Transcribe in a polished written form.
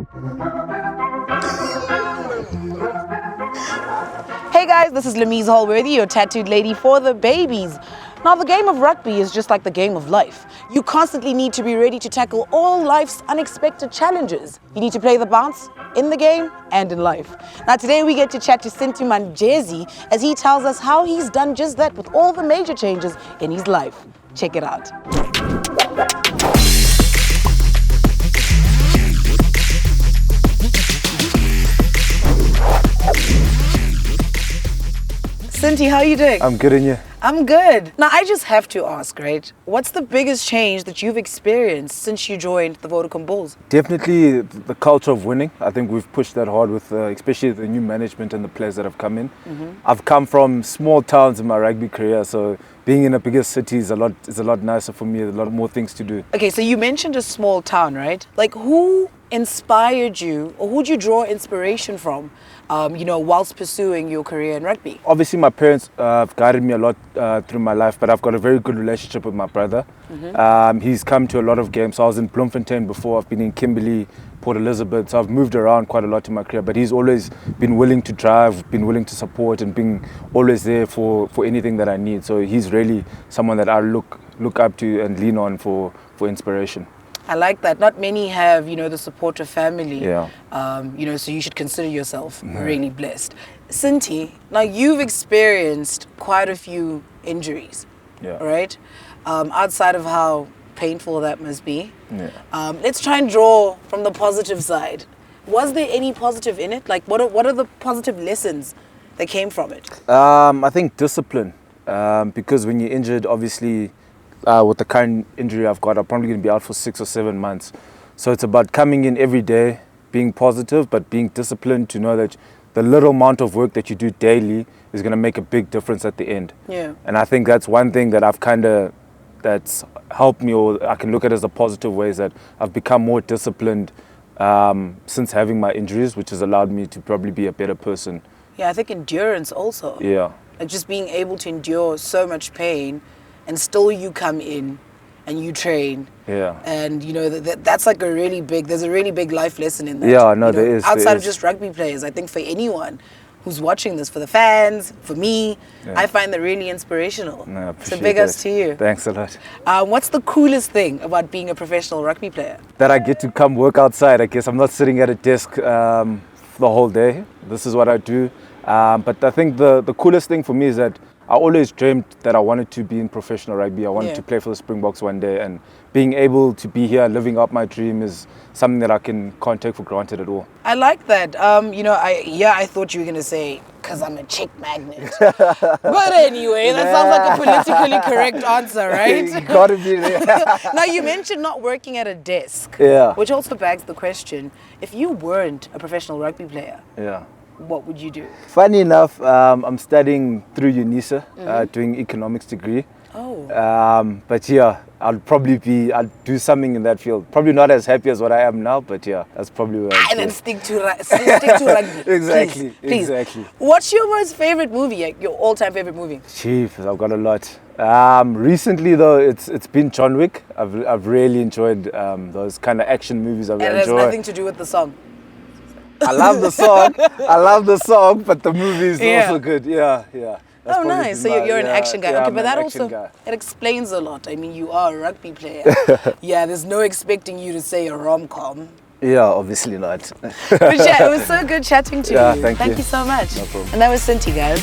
Hey guys, this is Lamiez Holworthy, your tattooed lady for the babies. Now, the game of rugby is just like the game of life. You constantly need to be ready to tackle all life's unexpected challenges. You need to play the bounce in the game and in life. Now, today we get to chat to Sintu Manjezi as he tells us how he's done just that with all the major changes in his life. Check it out. Sinti, how are you doing? I'm good, and you? I'm good. Now, I just have to ask, right? What's the biggest change that you've experienced since you joined the Vodacom Bulls? Definitely the culture of winning. I think we've pushed that hard with especially the new management and the players that have come in. I've come from small towns in my rugby career, so being in a bigger city is a lot nicer for me, a lot more things to do. Okay, so you mentioned a small town, right? Like, who inspired you, or who'd you draw inspiration from, whilst pursuing your career in rugby? Obviously, my parents have guided me a lot through my life, but I've got a very good relationship with my brother. He's come to a lot of games. So I was in Bloemfontein before, I've been in Kimberley, Port Elizabeth, so I've moved around quite a lot in my career, but he's always been willing to drive, been willing to support, and being always there for anything that I need. So he's really someone that I look up to and lean on for inspiration. I like that. Not many have, the support of family. Yeah. So you should consider yourself really blessed. Sinti, now you've experienced quite a few injuries, right? Outside of how painful that must be. Yeah. Let's try and draw from the positive side. Was there any positive in it? Like, what are the positive lessons that came from it? I think discipline, because when you're injured, obviously, with the current injury I've got, I'm probably going to be out for 6 or 7 months. So it's about coming in every day, being positive, but being disciplined to know that the little amount of work that you do daily is going to make a big difference at the end. Yeah. And I think that's one thing that that's helped me, or I can look at it as a positive way, is that I've become more disciplined since having my injuries, which has allowed me to probably be a better person. Yeah, I think endurance also. Yeah. Like just being able to endure so much pain, and still you come in and you train. Yeah. And that's like there's a really big life lesson in that. Yeah, no, there is. Outside of just rugby players, I think for anyone who's watching this, for the fans, for me, I find that really inspirational. No, I appreciate so big ups to you. Thanks a lot. What's the coolest thing about being a professional rugby player? That I get to come work outside. I guess I'm not sitting at a desk the whole day. This is what I do. But I think the coolest thing for me is that I always dreamed that I wanted to be in professional rugby. I wanted to play for the Springboks one day, and being able to be here living up my dream is something that I can't take for granted at all. I like that. I thought you were going to say, because I'm a chick magnet. But anyway, that sounds like a politically correct answer, right? You gotta be there. Now, you mentioned not working at a desk, Yeah. which also begs the question, if you weren't a professional rugby player, Yeah. what would you do? Funny enough, I'm studying through UNISA, doing economics degree. Oh. But yeah, I'll do something in that field. Probably not as happy as what I am now, but yeah, that's probably where And then stick to rugby. Exactly, Please. exactly. What's your most favorite movie, like your all-time favorite movie? Chief, I've got a lot. Recently though, it's been John Wick. I've really enjoyed those kind of action movies. And it has nothing to do with the song. I love the song, but the movie is also good. Yeah. That's oh, nice. So you're an action guy. Yeah, okay, but that also, guy. it explains a lot. I mean, you are a rugby player. Yeah, there's no expecting you to say a rom-com. Yeah, obviously not. But yeah, it was so good chatting to you. Thank you so much. No problem. And that was Sinti, guys.